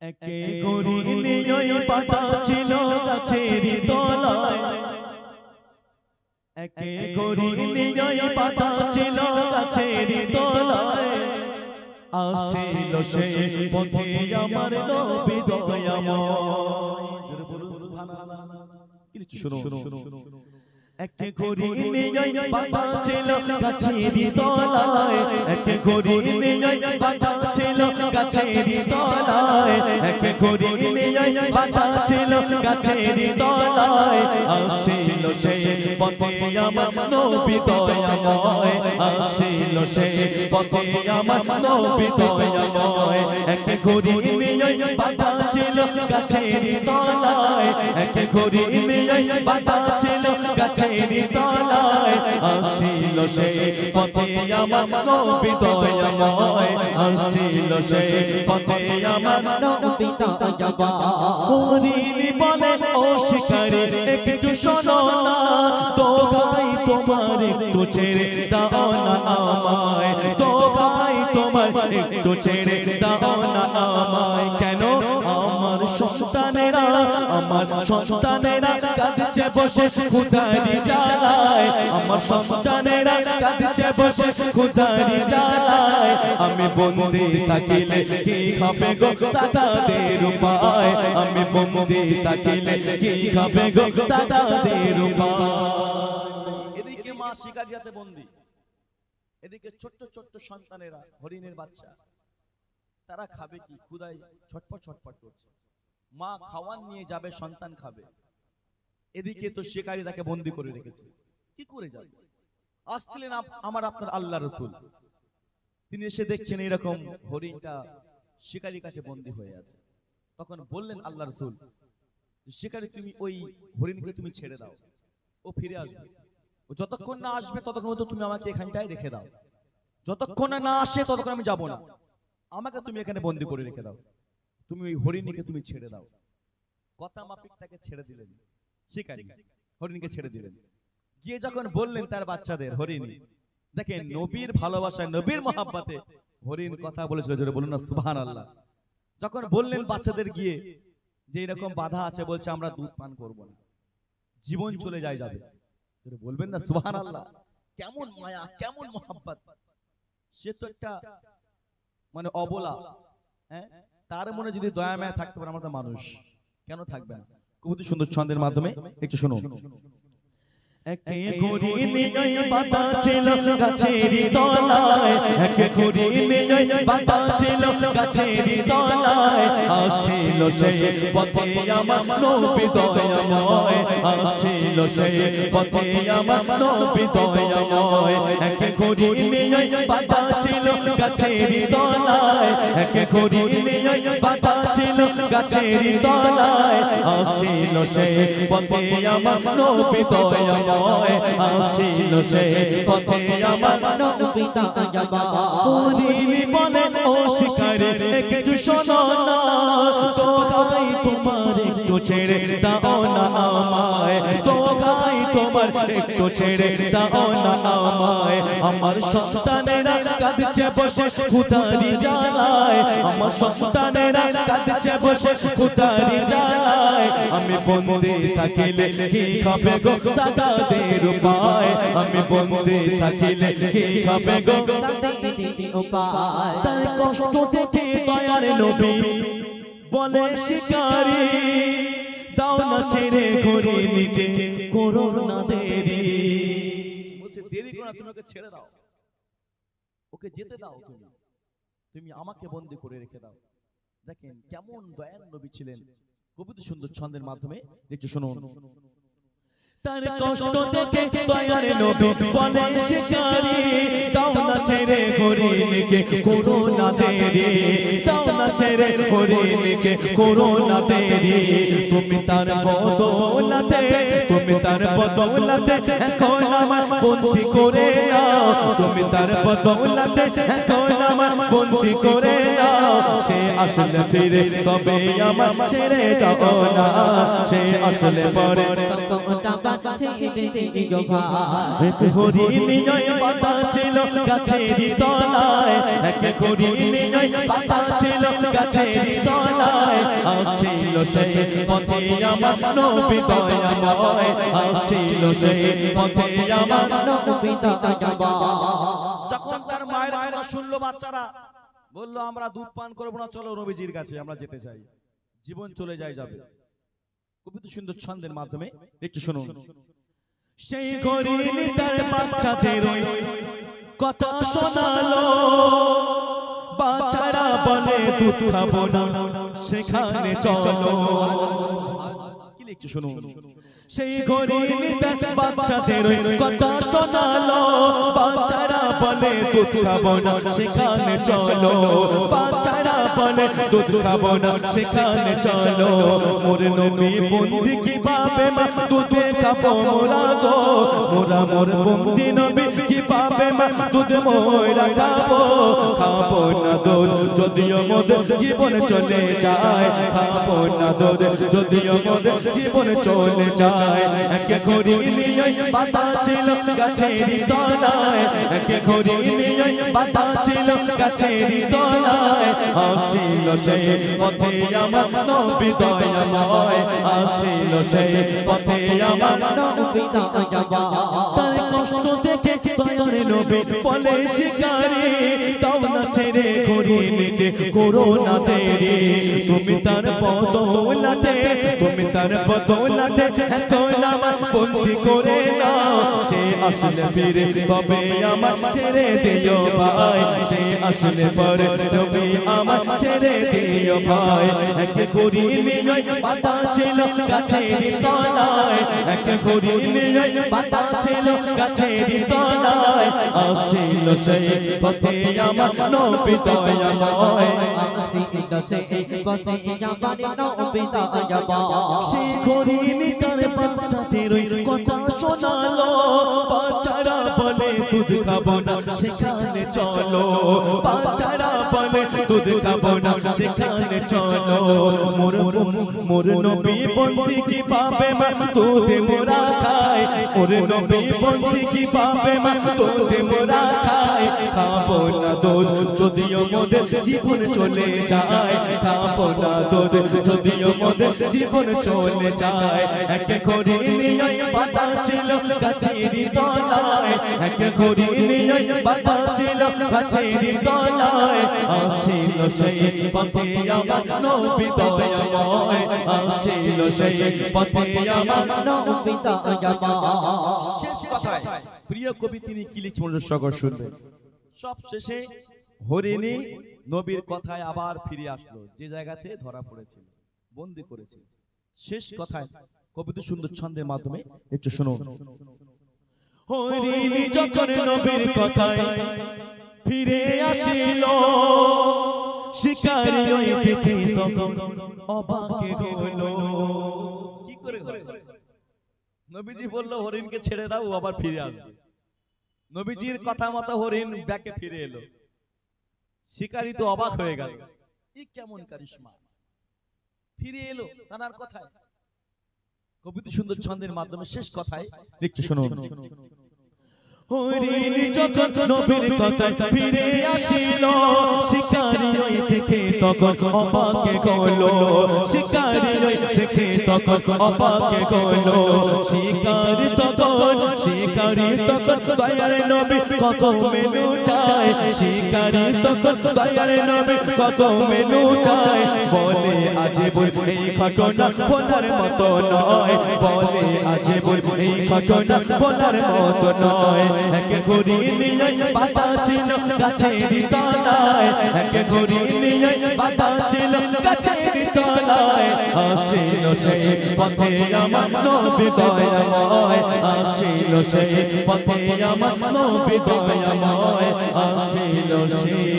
একে হরিণ পাতা ছিল গাছের তলায়, একে হরিণ পাতা ছিল গাছের তলায়। আসিল সে পথে আমার নবী দয়াময়। জোরে বলুন সুবহানাল্লাহ। কিছু শুনো। একে হরিণ পাতা ছিল গাছের তলায়, একে হরিণ পাতা ছিল গাছের তলায়, একে হরিণ পাতা ছিল গাছের তলায়। আসিল সে পথে আমার নবী দয়াময়, আসিল সে পথে আমার নবী দয়াময়। একে হরিণ পাতা ছিল গাছের তলায়, একে হরিণ পাতা ছিল গাছের তলায়। আসিল সে পথে আমার নবী দয়াময়, আসিল সে পথে আমার নবী দয়াময়। হরিণ বলে ও শিকারী একটু শোনো না, দোহাই তোমার একটু ছেড়ে দাও না আমায়, দোহাই তোমার একটু ছেড়ে দাও না আমায়। কেন আমার সন্তানেরা, আমার সন্তানেরা কাঁদছে বসে খুদারি জ্বালায়, আমার সন্তানেরা কাঁদছে বসে খুদারি জ্বালায়। আমি বন্দি থাকিলে কি হবে গো তাদের উপায়, আমি বন্দি থাকিলে কি হবে গো তাদের উপায়। এদিকে মা শিকারিয়াতে বন্দি, এদিকে ছোট্ট ছোট্ট সন্তানেরা হরিণের বাচ্চা, তারা খাবে কি? ক্ষুধায় ছটপট ছটপট করছে। মা খাওয়ার নিয়ে যাবে, সন্তান খাবে, এদিকে তো শিকারী তাকে বন্দি করে রেখেছে। কি করে যাবে? আসছিলেন আমার আপনার আল্লাহ রসুল, তিনি এসে দেখছেন এরকম হরিণটা শিকারীর কাছে বন্দি হয়ে আছে। তখন বললেন আল্লাহ রসুল, শিকারী তুমি ওই হরিণকে তুমি ছেড়ে দাও, ও ফিরে আসবে, ও যতক্ষণ না আসবে ততক্ষণ তো তুমি আমাকে এখানটায় রেখে দাও, যতক্ষণ না আসে ততক্ষণ আমি যাব না, আমাকে তুমি এখানে বন্দি করে রেখে দাও, তুমি ওই হরিণীকে তুমি ছেড়ে দাও। কথা মাফিক তাকে ছেড়ে দিলেন, শিকারী হরিণীকে ছেড়ে দিলেন। গিয়ে যখন বললেন তার বাচ্চাদের, হরিণী দেখেন নবীর ভালোবাসায়, নবীর মহাব্বতে হরিণ কথা বলেছিল, জোরে বলুন না সুবহানাল্লাহ। যখন বললেন বাচ্চাদের গিয়ে যে এরকম বাধা আছে, বলছে আমরা দুধ পান করব না, জীবন চলে যায় যাবে, বলবেন না সুবহানাল্লাহ। কেমন মায়া, কেমন মহাব্বত! সে তো একটা মানে অবলা, হ্যাঁ, তার মনে যদি দয়া মায়া থাকতে পারে, আমরা তো মানুষ, কেন থাকবে না? খুব সুন্দর ছন্দের মাধ্যমে একটু শুনুন। একে হরিণ পাতা ছিল গাছের তলায়, একে হরিণ পাতা ছিল গাছের তলায়। আসিল সে পথে আমার নবী দয়াময়, আসিল সে পথে আমার নবী দয়াময়। একে হরিণ পাতা ছিল গাছের তলায়, একে হরিণ পাতা ছিল গাছের তলায়। আসিল সে পথে আমার নবী দয়াময়, আসিল সে পথে আমার নবী দয়াময়। হরিণ বলে ও শিকারী একটু শোনো না, দোহাই তোমার একটু ছেড়ে দাও না আমায়, দোহাই তোমার একটু ছেড়ে দাও না আমায়। আমার সন্তানেরা কাঁদছে বসে খুদারি জ্বালায়, আমার সন্তানেরা কাঁদছে বসে খুদারি জ্বালায়। আমি বন্দি থাকিলে কি হবে গো তাদের উপায়, আমি বন্দি থাকিলে কি হবে গো তাদের উপায়। তার কষ্ট দেখে দয়ার নবী বলে শিকারী, দাও না ছেড়ে হরিণীকে, করো না দেরি। বলছে দেরি করো না, তুমি ওকে ছেড়ে দাও, ওকে যেতে দাও, তুমি তুমি আমাকে বন্দি করে রেখে দাও। দেখেন কেমন দয়ার নবী ছিলেন, খুবই সুন্দর ছন্দের মাধ্যমে একটু শুনুন। তার কষ্ট দেখে দয়ার নবী বলে শিকারী, দাও না ছেড়ে হরিণীকে, করো না দেরি, দাও না ছেড়ে হরিণীকে, করো না দেরি। তুমি তার বদৌলতে, তুমি তার বদৌলতে এখন আমার বন্দি করে নাও, তুমি তার বদৌলতে এখন আমার বন্দি করে নাও। সে আসলে ফিরে তবে আমার ছেড়ে দাও না, সে আসলে পরে এক হরিণ পাতা ছিল গাছের তলায়, এক হরিণ পাতা ছিল গাছের তলায়। সেই পথে আমার নবী দয়াময় আসছিল সেই পথে আমার নবী দয়াময়। যখন তার মায়ের কথা শুনলো বাচ্চারা বললো আমরা দুধ পান করবো না, চলো নবীজির কাছে আমরা যেতে চাই, জীবন চলে যাবে। খুবই তো সুন্দর ছন্দের মাধ্যমে একটু শুনুন। সেই ঘরে তার বাচ্চাদের কথা শোনালো, বাচ্চারা বলে দুধ খাবো না, সেখানে চলো। কি লিখছে শুনুন। সেই ঘরে তার বাচ্চাদের কথা শোনালো, বাচ্চারা বলে দুধ খাবো না, সেখানে চলো। বাচ্চারা বলে দুধ খাবো না, সেখানে চলো। মোর নবী বন্দি কিভাবে মা দুধে খাবো মোরা গো, মোরা মোর বন্দি নবী কিভাবে মা দুধ মোরা খাবো। খাবো না দুধ যদিও মোদের জীবন চলে যায়, খাবো না দুধ যদিও মোদের জীবন চলে যায়। একে ঘড়ি নিয়ে বাতা ছিল গাছের তলায়, একে ঘড়ি নিয়ে বাতা ছিল গাছের তলায়। আসছিল সেই পথে আমার নবী দয়াময়, আসছিল সেই পথে আমার নবী দয়াময়। তার কষ্ট দেখে দয়ার নবী বলে শিকারি, দাও না ছেড়ে ঘড়ি নিতে করো না দেরি। তুমি তার বদৌলতে, তুমি তার বদৌলতে এখন আমার বন্দি করে নাও। সে আসলে ফিরে তবে আমার ছেড়ে দিও ভাই, সে আসলে পরে তবে আমার ছেড়ে দিও ভাই। একে ঘড়ি নিয়ে বাতা ছিল গাছের তলায়, একে ঘড়ি নিয়ে বাতা ছিল গাছের তলায়। আসছিল সেই পথে আমার নবী দয়াময়, আসছিল সেই পথে আমার নবী দয়াময়। সে ঘড়ি তার বাচ্চাদের কথা শোনালো, বাচ্চারা বলে দুধ খাবো না, সেখানে চলো। বাচ্চারা বলে দুধ খাবো না, সেখানে চলো। মোর নবী বন্দি কিভাবে মা দুধে মোরা খায়, মোর নবী বন্দি কিভাবে মা দুধে মোরা খায়। খাবো না দুধ যদিও মোদের জীবন চলে যায়, খাবো না দুধ যদিও মোদের জীবন চলে যায়। একে ঘড়ি নিয়ে বাতা ছিল গাছের তলায়, একে ঘড়ি নিয়ে বাতা ছিল গাছের তলায়। আসছিল সেই পথে আমার নবী দয়াময়, আসছিল সেই পথে আমার নবী দয়াময়। শেষ কথায় প্রিয় কবি তিনি কি লিখছেন মনোযোগ সহকারে শুনবেন। সব শেষে হরিণী নবীর কথায় আবার ফিরে আসলো, যে জায়গাতে ধরা পড়েছিল, বন্দী করেছিল। শেষ কথায় কবি তো সুন্দর ছন্দের মাধ্যমে একটু শুনুন। হরিণী যখন নবীর কথায় ফিরে আসিল, শিকারী ওই দেখে তখন অবাক হলো। কি করে নবীজি বলল হরিণকে ছেড়ে দাও, ও আবার ফিরে আসবে। নবীজির কথা মতো হরিণ ব্যাকে ফিরে এলো। শিকারী তো অবাক হয়ে গেল, ই কেমন কারিশমা, ফিরে এলো তার কথায়। কবি তো সুন্দর ছন্দের মাধ্যমে শেষ কথায় একটু শুনুন। হরিণী যখন নবীর কথায় ফিরে আসিল, শিকারী ওই দেখে তখন অবাক হলো। শিকারী ওই দেখে তখন অবাক হলো। শিকারী তখন দয়ার নবী কদমে লুটায়, শিকারী তখন দয়ার নবী কদমে লুটায়। বলে আজীবন এই ঘটনা বলার মতো নয়, বলে আজীবন এই ঘটনা বলার মতো নয়। একে ঘড়ি নিয়ে বাতা ছিল গাছের তলায়, একে ঘড়ি নিয়ে বাতা ছিল গাছের তলায়। আসছিল সেই পথে আমার নবী দয়াময়, আসছিল সেই পথে আমার নবী দয়াময়, আসছিল সেই